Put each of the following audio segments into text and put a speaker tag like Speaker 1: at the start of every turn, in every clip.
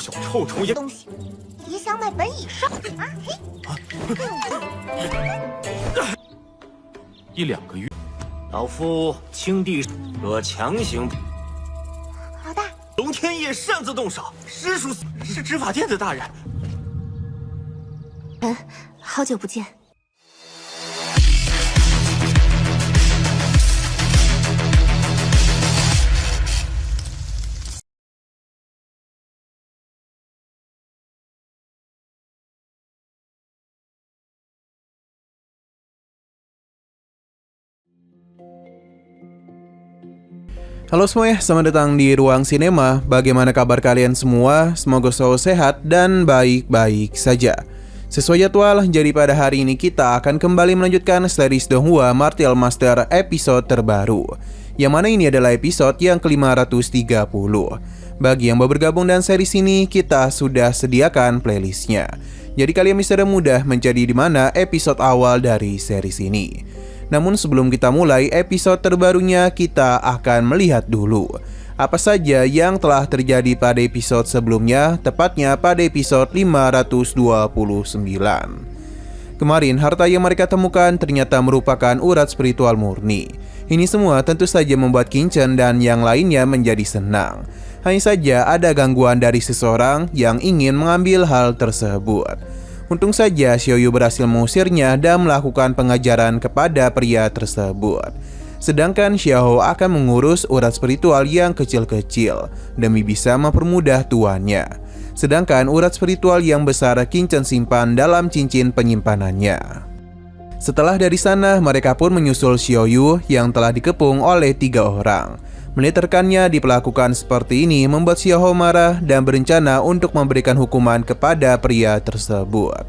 Speaker 1: 小臭虫也
Speaker 2: 东西，也想买本以上啊？1、
Speaker 1: 2个月，老夫青帝可强行。
Speaker 2: 老大，
Speaker 1: 龙天业擅自动手，实属是执法殿的大人。
Speaker 2: 好久不见。
Speaker 3: Halo semuanya, selamat datang di Ruang Sinema. Bagaimana kabar kalian semua? Semoga selalu sehat dan baik-baik saja. Sesuai jadwal, jadi pada hari ini kita akan kembali melanjutkan series Donghua Martial Master episode terbaru, yang mana ini adalah episode yang ke-530. Bagi yang baru bergabung dan series ini, kita sudah sediakan playlistnya, jadi kalian bisa mudah mencari di mana episode awal dari series ini. Namun sebelum kita mulai episode terbarunya, kita akan melihat dulu apa saja yang telah terjadi pada episode sebelumnya, tepatnya pada episode 529. Kemarin harta yang mereka temukan ternyata merupakan urat spiritual murni. Ini semua tentu saja membuat Qingchen dan yang lainnya menjadi senang. Hanya saja ada gangguan dari seseorang yang ingin mengambil hal tersebut. Untung saja Xiaoyu berhasil mengusirnya dan melakukan pengajaran kepada pria tersebut. Sedangkan Xiaohu akan mengurus urat spiritual yang kecil-kecil demi bisa mempermudah tuannya. Sedangkan urat spiritual yang besar Qingchen simpan dalam cincin penyimpanannya. Setelah dari sana, mereka pun menyusul Xiaoyu yang telah dikepung oleh 3 orang. Melihat rekannya diperlakukan seperti ini membuat Xiaohu marah dan berencana untuk memberikan hukuman kepada pria tersebut.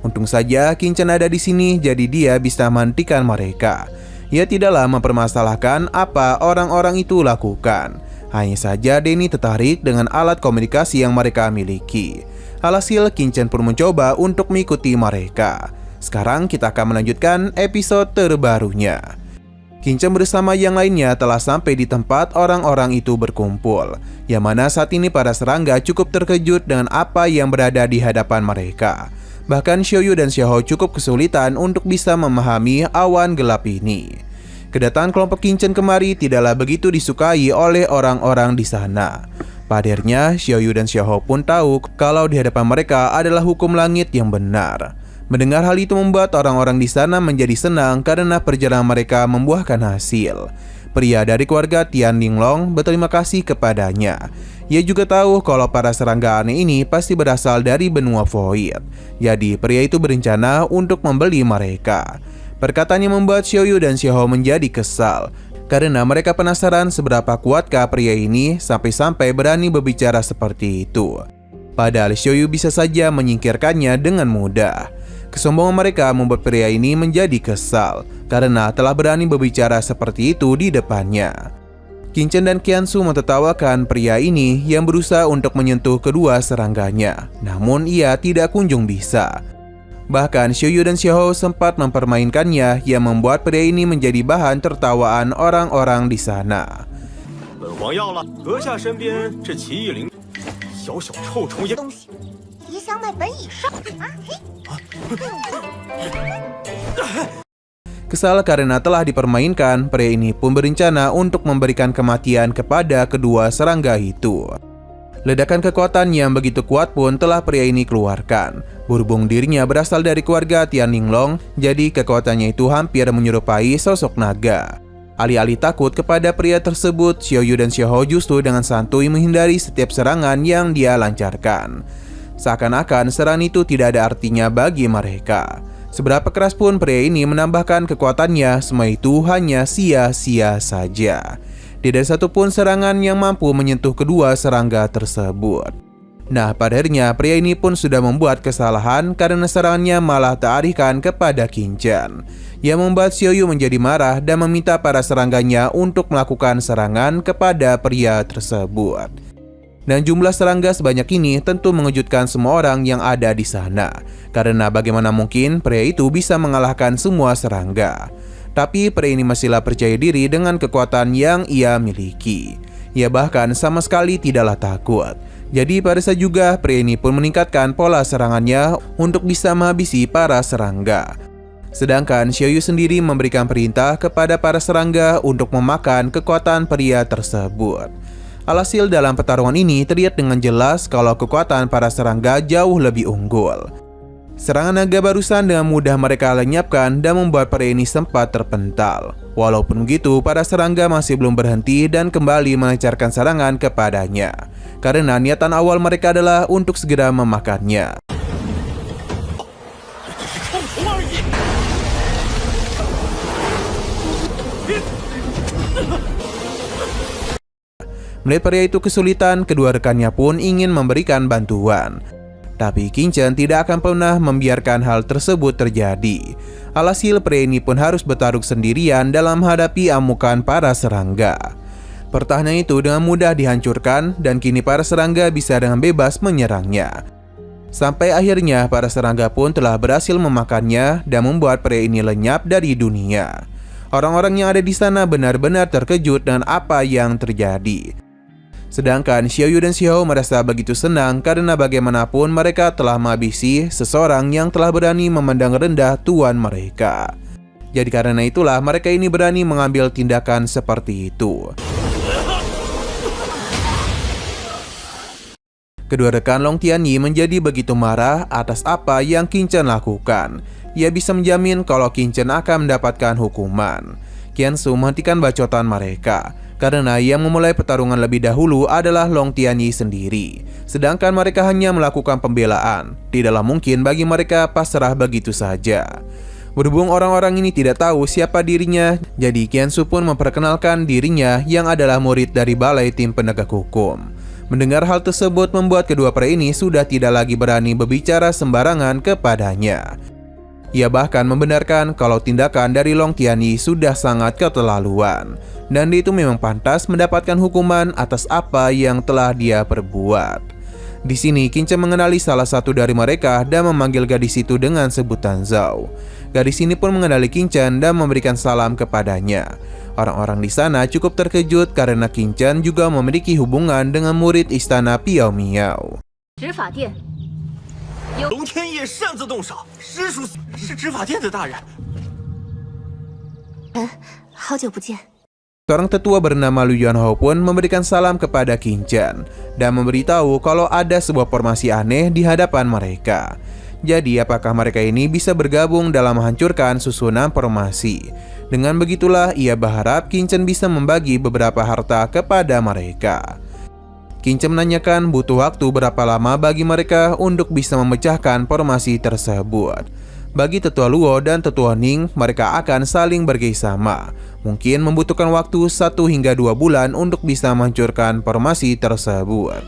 Speaker 3: Untung saja Qingchen ada di sini, jadi dia bisa menghentikan mereka. Ia tidaklah mempermasalahkan apa orang-orang itu lakukan. Hanya saja Denny tertarik dengan alat komunikasi yang mereka miliki. Alhasil Qingchen pun mencoba untuk mengikuti mereka. Sekarang kita akan melanjutkan episode terbarunya. Qingchen bersama yang lainnya telah sampai di tempat orang-orang itu berkumpul, yang mana saat ini para serangga cukup terkejut dengan apa yang berada di hadapan mereka. Bahkan Xiaoyu dan Xiaohu cukup kesulitan untuk bisa memahami awan gelap ini. Kedatangan kelompok Qingchen kemari tidaklah begitu disukai oleh orang-orang di sana. Padernya, Xiaoyu dan Xiaohu pun tahu kalau di hadapan mereka adalah hukum langit yang benar. Mendengar hal itu membuat orang-orang di sana menjadi senang karena perjalanan mereka membuahkan hasil. Pria dari keluarga Tian Linglong berterima kasih kepadanya. Ia juga tahu kalau para serangga aneh ini pasti berasal dari benua Void. Jadi pria itu berencana untuk membeli mereka. Perkataannya membuat Xiaoyu dan Xiaohu menjadi kesal karena mereka penasaran seberapa kuatkah pria ini sampai-sampai berani berbicara seperti itu. Padahal Xiaoyu bisa saja menyingkirkannya dengan mudah. Kesombongan mereka membuat pria ini menjadi kesal karena telah berani berbicara seperti itu di depannya. Qingchen dan Qiansu mentertawakan pria ini yang berusaha untuk menyentuh kedua serangganya, namun ia tidak kunjung bisa. Bahkan Xiaoyu dan Xiaohu sempat mempermainkannya yang membuat pria ini menjadi bahan tertawaan orang-orang di sana.
Speaker 2: 东西，也想买本以上啊？Kesal
Speaker 3: karena telah dipermainkan, pria ini pun berencana untuk memberikan kematian kepada kedua serangga itu. Ledakan kekuatan yang begitu kuat pun telah pria ini keluarkan. Berhubung dirinya berasal dari keluarga Tian Linglong, jadi kekuatannya itu hampir menyerupai sosok naga. Alih-alih takut kepada pria tersebut, Xiaoyu dan Xiaohu justru dengan santuy menghindari setiap serangan yang dia lancarkan. Seakan-akan serangan itu tidak ada artinya bagi mereka. Seberapa keras pun pria ini menambahkan kekuatannya, semua itu hanya sia-sia saja. Tidak ada satupun serangan yang mampu menyentuh kedua serangga tersebut. Nah, pada akhirnya pria ini pun sudah membuat kesalahan karena serangannya malah teralihkan kepada Qingchen, yang membuat Xiaoyu menjadi marah dan meminta para serangganya untuk melakukan serangan kepada pria tersebut. Dan jumlah serangga sebanyak ini tentu mengejutkan semua orang yang ada di sana, karena bagaimana mungkin pria itu bisa mengalahkan semua serangga. Tapi pria ini masihlah percaya diri dengan kekuatan yang ia miliki. Ia bahkan sama sekali tidaklah takut. Jadi pada saat juga pria ini pun meningkatkan pola serangannya untuk bisa menghabisi para serangga. Sedangkan Xiaoyu sendiri memberikan perintah kepada para serangga untuk memakan kekuatan pria tersebut. Alhasil dalam pertarungan ini terlihat dengan jelas kalau kekuatan para serangga jauh lebih unggul. Serangan naga barusan dengan mudah mereka lenyapkan dan membuat pria ini sempat terpental. Walaupun begitu, para serangga masih belum berhenti dan kembali melancarkan serangan kepadanya. Karena niatan awal mereka adalah untuk segera memakannya. Melihat pria itu kesulitan, kedua rekannya pun ingin memberikan bantuan. Tapi Qin Chen tidak akan pernah membiarkan hal tersebut terjadi. Alhasil pria ini pun harus bertarung sendirian dalam menghadapi amukan para serangga. Pertahanan itu dengan mudah dihancurkan dan kini para serangga bisa dengan bebas menyerangnya. Sampai akhirnya para serangga pun telah berhasil memakannya dan membuat pria ini lenyap dari dunia. Orang-orang yang ada di sana benar-benar terkejut dengan apa yang terjadi. Sedangkan Xiaoyu dan Xiahou merasa begitu senang karena bagaimanapun mereka telah menghabisi seseorang yang telah berani memandang rendah tuan mereka. Jadi karena itulah mereka ini berani mengambil tindakan seperti itu. Kedua rekan Long Tianyi menjadi begitu marah atas apa yang Qin Chen lakukan. Ia bisa menjamin kalau Qin Chen akan mendapatkan hukuman. Qian Su menghentikan bacotan mereka. Karena yang memulai pertarungan lebih dahulu adalah Long Tianyi sendiri. Sedangkan mereka hanya melakukan pembelaan. Tidaklah mungkin bagi mereka pasrah begitu saja. Berhubung orang-orang ini tidak tahu siapa dirinya, jadi Qian Su pun memperkenalkan dirinya yang adalah murid dari Balai Tim Penegak Hukum. Mendengar hal tersebut membuat kedua pria ini sudah tidak lagi berani berbicara sembarangan kepadanya. Ia bahkan membenarkan kalau tindakan dari Long Tianyi sudah sangat keterlaluan. Dan dia itu memang pantas mendapatkan hukuman atas apa yang telah dia perbuat. Di sini Qin Chen mengenali salah satu dari mereka dan memanggil gadis itu dengan sebutan Zhao. Gadis ini pun mengenali Qin Chen dan memberikan salam kepadanya. Orang-orang di sana cukup terkejut karena Qin Chen juga memiliki hubungan dengan murid istana Piao Miao.
Speaker 4: 执法殿
Speaker 1: 龙天业擅自动手，实属是执法殿的大人。
Speaker 2: 好久不见。
Speaker 3: Seorang tetua bernama Liu Yuanhao pun memberikan salam kepada Qin Chen dan memberitahu kalau ada sebuah formasi aneh di hadapan mereka. Jadi apakah mereka ini bisa bergabung dalam menghancurkan susunan formasi? Dengan begitulah ia berharap Qin Chen bisa membagi beberapa harta kepada mereka. Qin Chen menanyakan butuh waktu berapa lama bagi mereka untuk bisa memecahkan formasi tersebut. Bagi Tetua Luo dan Tetua Ning, mereka akan saling bekerjasama. Mungkin membutuhkan waktu 1 hingga 2 bulan untuk bisa menghancurkan formasi tersebut.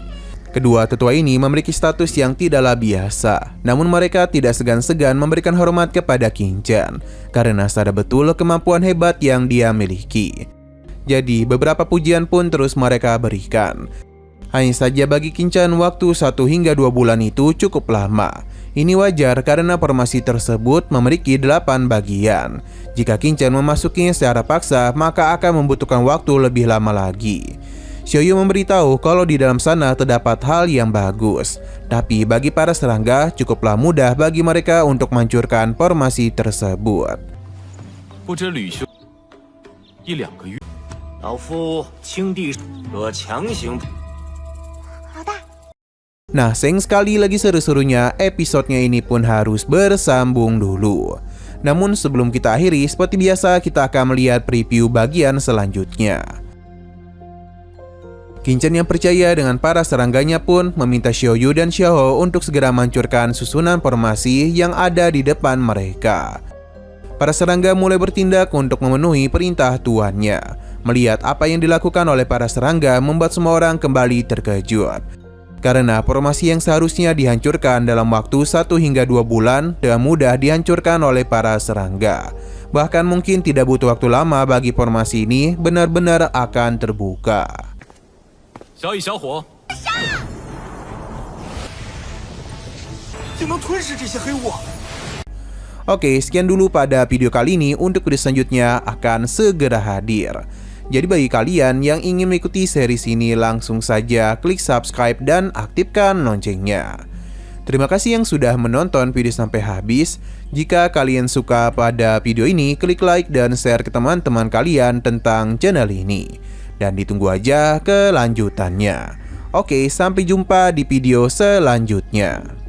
Speaker 3: Kedua tetua ini memiliki status yang tidaklah biasa. Namun mereka tidak segan-segan memberikan hormat kepada Qin Chen karena sadar betul kemampuan hebat yang dia miliki. Jadi beberapa pujian pun terus mereka berikan. Hanya saja bagi Qin Chen waktu 1 hingga 2 bulan itu cukup lama. Ini wajar karena formasi tersebut memiliki 8 bagian. Jika Qin Chen memasukinya secara paksa, maka akan membutuhkan waktu lebih lama lagi. Xiaoyu memberitahu kalau di dalam sana terdapat hal yang bagus. Tapi bagi para serangga, cukuplah mudah bagi mereka untuk menghancurkan formasi tersebut.
Speaker 1: 不知吕修1-2个月，老夫青帝可强行。
Speaker 2: 老大，
Speaker 3: Nah, sayang sekali lagi seru-serunya episodenya ini pun harus bersambung dulu. Namun sebelum kita akhiri, seperti biasa kita akan melihat preview bagian selanjutnya. Qin Chen yang percaya dengan para serangganya pun meminta Xiaoyu dan Xiahou untuk segera menghancurkan susunan formasi yang ada di depan mereka. Para serangga mulai bertindak untuk memenuhi perintah tuannya. Melihat apa yang dilakukan oleh para serangga membuat semua orang kembali terkejut. Karena formasi yang seharusnya dihancurkan dalam waktu 1 hingga 2 bulan dengan mudah dihancurkan oleh para serangga. Bahkan mungkin tidak butuh waktu lama bagi formasi ini benar-benar akan terbuka.
Speaker 1: 小雨小火，就能吞噬这些黑雾。
Speaker 3: Oke, sekian dulu pada video kali ini. Untuk video selanjutnya akan segera hadir. Jadi bagi kalian yang ingin mengikuti series ini, langsung saja klik subscribe dan aktifkan loncengnya. Terima kasih yang sudah menonton video sampai habis. Jika kalian suka pada video ini, klik like dan share ke teman-teman kalian tentang channel ini. Dan ditunggu aja kelanjutannya. Oke, sampai jumpa di video selanjutnya.